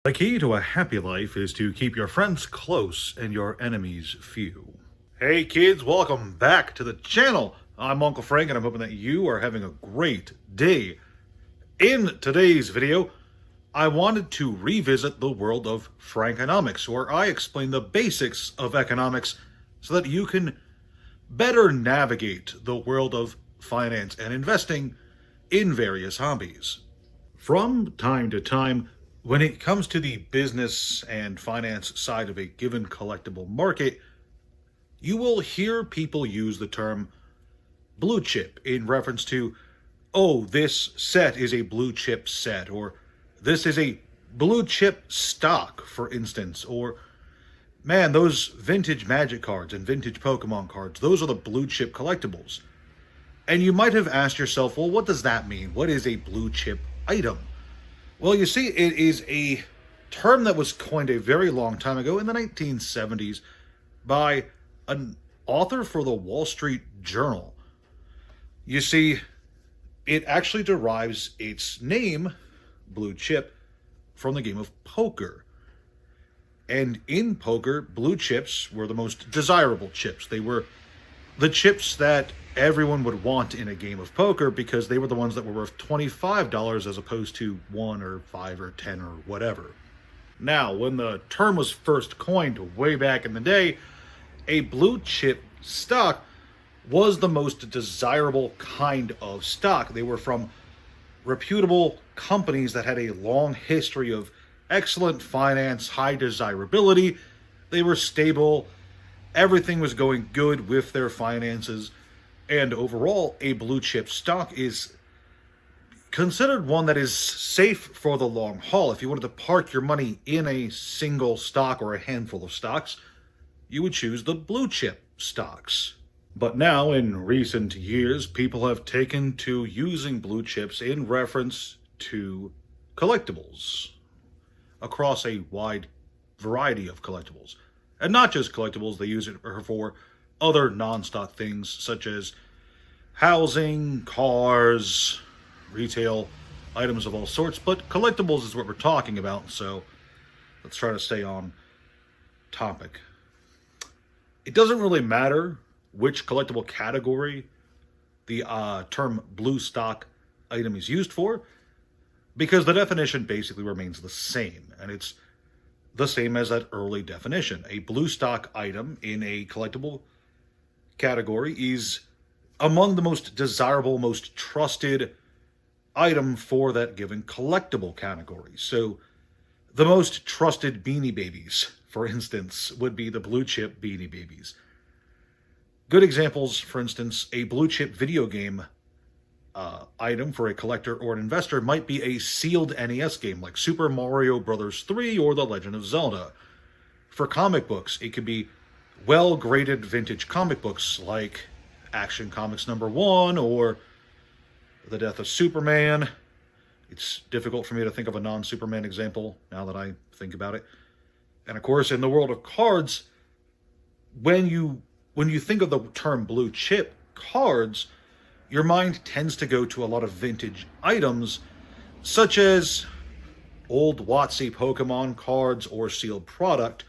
The key to a happy life is to keep your friends close and your enemies few. Hey kids, welcome back to the channel. I'm Uncle Frank and I'm hoping that you are having a great day. In today's video, I wanted to revisit the world of Frankonomics, where I explain the basics of economics so that you can better navigate the world of finance and investing in various hobbies. From time to time, when it comes to the business and finance side of a given collectible market, you will hear people use the term blue chip in reference to, oh, this set is a blue chip set, or this is a blue chip stock, for instance, or man, those vintage Magic cards and vintage Pokemon cards, those are the blue chip collectibles. And you might have asked yourself, well, what does that mean? What is a blue chip item? Well, you see, it is a term that was coined a very long time ago in the 1970s by an author for the Wall Street Journal. You see, it actually derives its name, blue chip, from the game of poker. And in poker, blue chips were the most desirable chips. They were the chips that everyone would want in a game of poker because they were the ones that were worth $25 as opposed to 1 or 5 or 10 or whatever. Now, when the term was first coined way back in the day, a blue chip stock was the most desirable kind of stock. They were from reputable companies that had a long history of excellent finance, high desirability. They were stable. Everything was going good with their finances. And overall, a blue chip stock is considered one that is safe for the long haul. If you wanted to park your money in a single stock or a handful of stocks, you would choose the blue chip stocks. But now, in recent years, people have taken to using blue chips in reference to collectibles across a wide variety of collectibles. And not just collectibles, they use it for other non-stock things such as housing, cars, retail items of all sorts. But collectibles is what we're talking about, so let's try to stay on topic. It doesn't really matter which collectible category the term blue stock item is used for, because the definition basically remains the same, and it's the same as that early definition. A blue stock item in a collectible category is among the most desirable, most trusted item for that given collectible category. So the most trusted Beanie Babies, for instance, would be the blue chip Beanie Babies. Good examples, for instance, a blue chip video game item for a collector or an investor might be a sealed NES game like Super Mario Bros. 3 or The Legend of Zelda. For comic books, it could be well-graded vintage comic books like Action Comics #1 or The Death of Superman. It's difficult for me to think of a non-Superman example now that I think about it. And of course, in the world of cards, when you think of the term blue chip cards, your mind tends to go to a lot of vintage items, such as old WotC Pokemon cards or sealed product,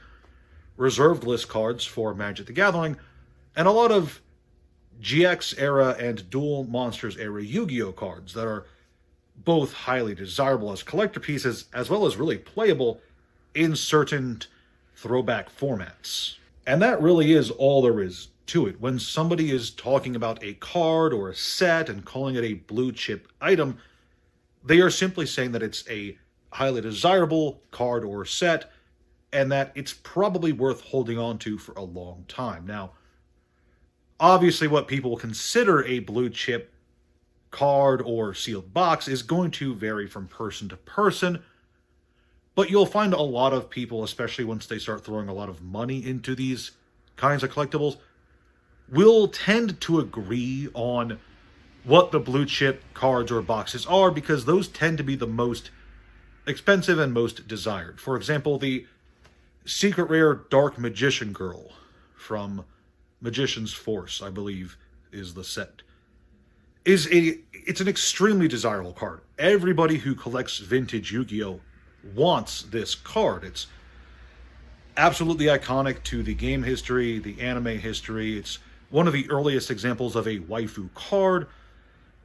reserved list cards for Magic the Gathering, and a lot of GX era and Duel Monsters era Yu-Gi-Oh cards that are both highly desirable as collector pieces, as well as really playable in certain throwback formats. And that really is all there is to it. When somebody is talking about a card or a set and calling it a blue chip item, they are simply saying that it's a highly desirable card or set and that it's probably worth holding on to for a long time. Now, obviously what people consider a blue chip card or sealed box is going to vary from person to person, but you'll find a lot of people, especially once they start throwing a lot of money into these kinds of collectibles, will tend to agree on what the blue chip cards or boxes are because those tend to be the most expensive and most desired. For example, the secret rare Dark Magician Girl from Magician's Force, I believe, is the set. It's an extremely desirable card. Everybody who collects vintage Yu-Gi-Oh wants this card. It's absolutely iconic to the game history, the anime history. It's one of the earliest examples of a waifu card.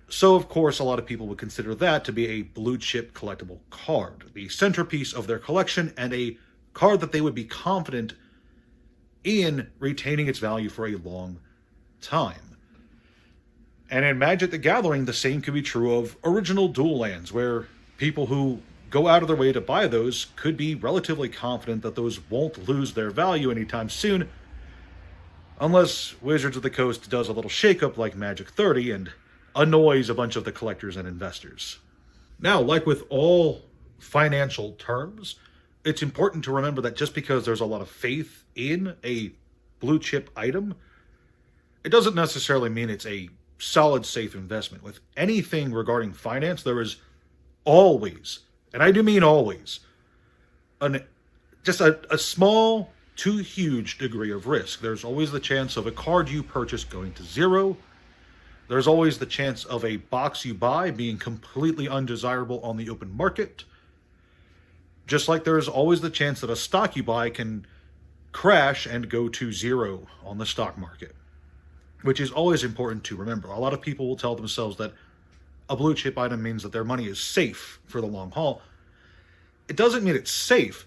So, of course, a lot of people would consider that to be a blue chip collectible card, the centerpiece of their collection, and a card that they would be confident in retaining its value for a long time. And in Magic the Gathering, the same could be true of original dual lands, where people who go out of their way to buy those could be relatively confident that those won't lose their value anytime soon, unless Wizards of the Coast does a little shakeup like Magic 30 and annoys a bunch of the collectors and investors. Now, like with all financial terms, it's important to remember that just because there's a lot of faith in a blue chip item, it doesn't necessarily mean it's a solid, safe investment. With anything regarding finance, there is always, and I do mean always, just a small to huge degree of risk. There's always the chance of a card you purchase going to zero. There's always the chance of a box you buy being completely undesirable on the open market. Just like there's always the chance that a stock you buy can crash and go to zero on the stock market, which is always important to remember. A lot of people will tell themselves that a blue chip item means that their money is safe for the long haul. It doesn't mean it's safe.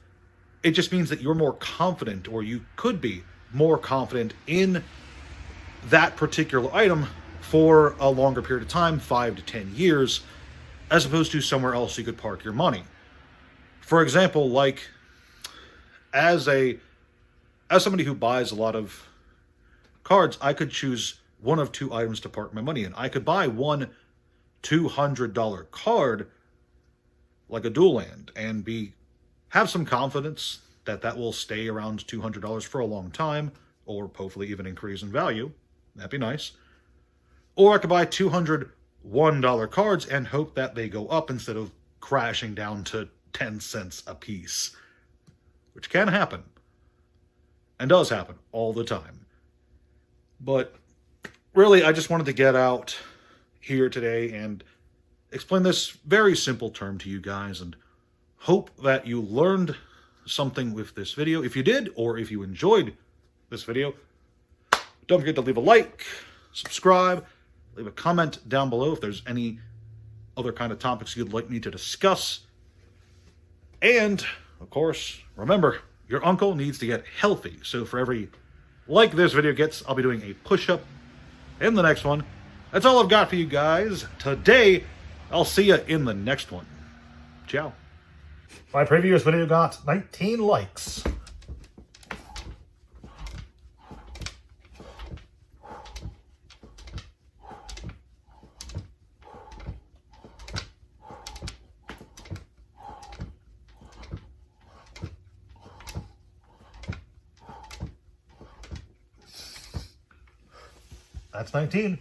It just means that you're more confident, or you could be more confident in that particular item for a longer period of time, 5 to 10 years, as opposed to somewhere else you could park your money. For example, like as somebody who buys a lot of cards, I could choose one of two items to park my money in. I could buy one $200 card, like a dual land, and have some confidence that that will stay around $200 for a long time, or hopefully even increase in value. That'd be nice. Or I could buy $201 cards and hope that they go up instead of crashing down to 10 cents a piece, which can happen and does happen all the time. But really, I just wanted to get out here today and explain this very simple term to you guys, and hope that you learned something with this video. If you did, or if you enjoyed this video, don't forget to leave a like, subscribe, leave a comment down below if there's any other kind of topics you'd like me to discuss. And, of course, remember, your uncle needs to get healthy. So for every like this video gets, I'll be doing a push-up in the next one. That's all I've got for you guys today. I'll see you in the next one. Ciao. My previous video got 19 likes. That's 19.